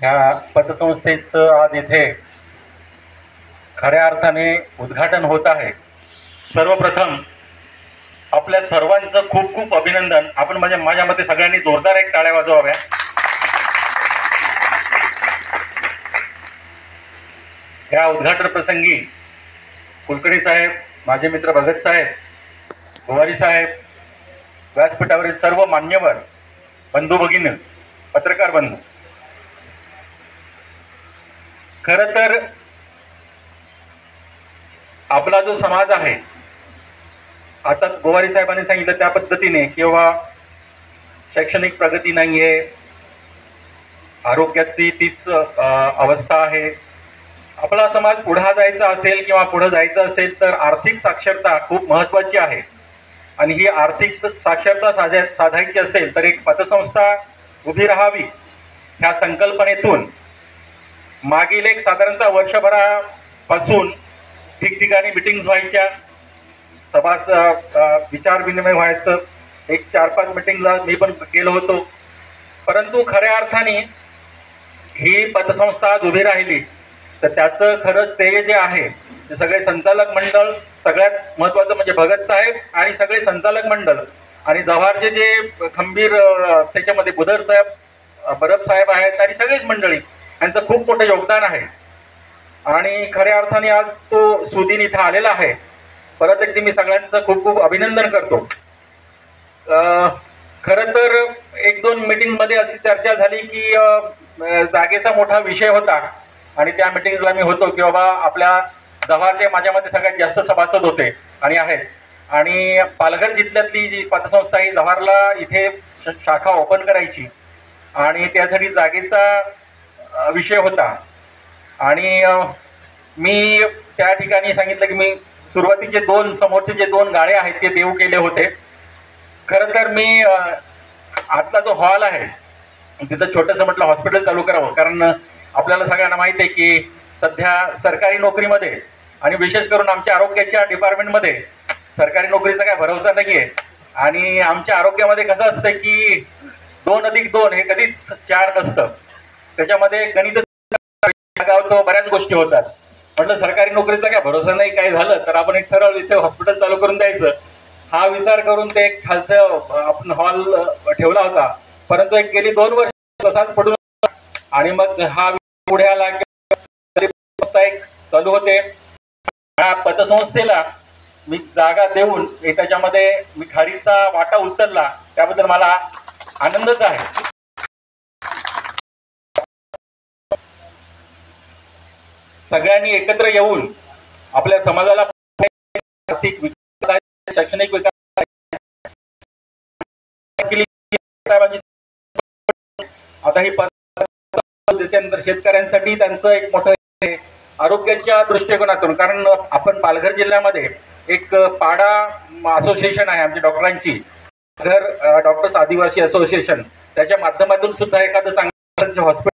ह्या पतसंस्थेचं आज इथे खऱ्या अर्थाने उद्घाटन होत आहे। सर्वप्रथम आपल्या सर्वांचं खूप खूप अभिनंदन। आपण म्हणजे माझ्या मते सगळ्यांनी जोरदार एक टाळ्या वाजवाव्या। या उद्घाटन प्रसंगी कुलकर्णी साहेब, माझे मित्र भगत साहेब, गोवारी साहेब, व्यासपीठावरील सर्व मान्यवर बंधू भगिनी, पत्रकार बंधू, खरं तर आपला जो समाज आहे, आताच गोवारी साहेबांनी सांगितलं त्या पद्धतीने किंवा शैक्षणिक प्रगती नाहीये, आरोग्याची तीच अवस्था आहे। आपला समाज पुढे जायचा असेल किंवा पुढे जायचं असेल तर आर्थिक साक्षरता खूप महत्त्वाची आहे आणि ही आर्थिक साक्षरता साधायची असेल तर एक पतसंस्था उभी राहावी ह्या संकल्पनेतून मागील एक साधारणतः वर्षभरापासून ठिकठिकाणी मीटिंग्स व्हायच्या, विचार विनिमय व्हायचं। एक 4-5 मीटिंगला मी पण गेलो होतो, परंतु खऱ्या अर्थाने ही पतसंस्था आज उभी राहिली तर त्याचं खरं श्रेय जे आहे ते सगळे संचालक मंडळ, सगळ्यात महत्त्वाचं म्हणजे भगत साहेब आणि सगळे संचालक मंडळ आणि जव्हारचे जे खंबीर त्याच्यामध्ये बुधर साहेब, बरब साहेब आहेत आणि सगळीच मंडळी, यांचं खूप मोठं योगदान आहे आणि खऱ्या अर्थाने आज तो सुदिन इथं आलेला आहे। परत एकदा मी सगळ्यांचं खूप खूप अभिनंदन करतो। खरं तर 1-2 मीटिंग मध्ये अशी चर्चा झाली की जागेचा मोठा विषय होता आणि त्या मीटिंगला मी होतो की बाबा आपल्या जव्हारचे माझ्या मते सगळ्यात जास्त सभासद होते आणि आहेत आणि पालघर जिल्ह्यातली जी पतसंस्था ही जव्हारला इथे शाखा ओपन करायची आणि त्यासाठी जागेचा विषय होता आणि मी त्या ठिकाणी सांगितलं की मी सुरुवातीचे समोरचे जे 2 गाळे आहेत ते देऊ केले होते। खरं तर मी आतला जो हॉल आहे तिथं छोटंसं म्हटलं हॉस्पिटल चालू करावं, कारण आपल्याला सगळ्यांना माहिती आहे की सध्या सरकारी नोकरीमध्ये आणि विशेष करून आमच्या आरोग्याच्या डिपार्टमेंटमध्ये सरकारी नोकरीचा काय भरोसा नाहीये आणि आमच्या आरोग्यामध्ये कसं असतं की 2+2 हे कधीच 4 नसतं, त्याच्यामध्ये गणित गावतो, बऱ्याच गोष्टी होतात। म्हटलं सरकारी नोकरीचा काय भरोसा नाही, काय झालं तर आपण एक सरळ इथे हॉस्पिटल चालू करून द्यायचं, हा विचार करून ते खालचं आपण हॉल ठेवला होता। परंतु एक गेली 2 वर्ष तसाच पडून आणि मग हा पुढे आला एक चालू होते। पतसंस्थेला मी जागा देऊन त्याच्यामध्ये मी खारीचा वाटा उचलला, त्याबद्दल मला आनंदच आहे। सगळ्यांनी एकत्र येऊन आपल्या समाजाला आर्थिक विकास, शैक्षणिक विकास, आता ही त्याच्यानंतर शेतकऱ्यांसाठी त्यांचं एक मोठं आरोग्याच्या दृष्टिकोनातून, कारण आपण पालघर जिल्ह्यामध्ये एक पाडा असोसिएशन आहे आमच्या डॉक्टरांची, डॉक्टर्स आदिवासी असोसिएशन, त्याच्या माध्यमातून सुद्धा एखादं चांगलं हॉस्पिटल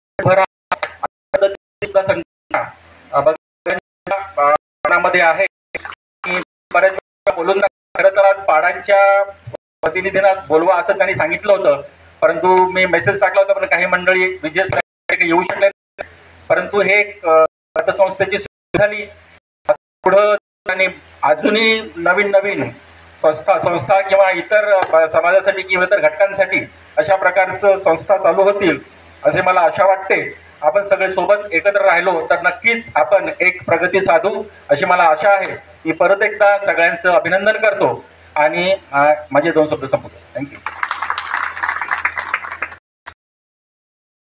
मध्ये आहे। बऱ्याच बोलून खरं तर आज पाडांच्या प्रतिनिधींना बोलवा असं त्यांनी सांगितलं होतं, परंतु मी मेसेज टाकला होता पण काही मंडळी विजय येऊ शकले, परंतु हे पतसंस्थेची झाली पुढं आणि अजूनही नवीन संस्था किंवा इतर समाजासाठी किंवा इतर घटकांसाठी अशा प्रकारचं संस्था चालू होतील असे मला आशा वाटते। आपण सगळे सोबत एकत्र राहिलो तर नक्कीच आपण एक प्रगती साधू अशी मला आशा आहे। मी परत एकदा सगळ्यांचं अभिनंदन करतो आणि माझे 2 शब्द संपवतो। थँक्यू।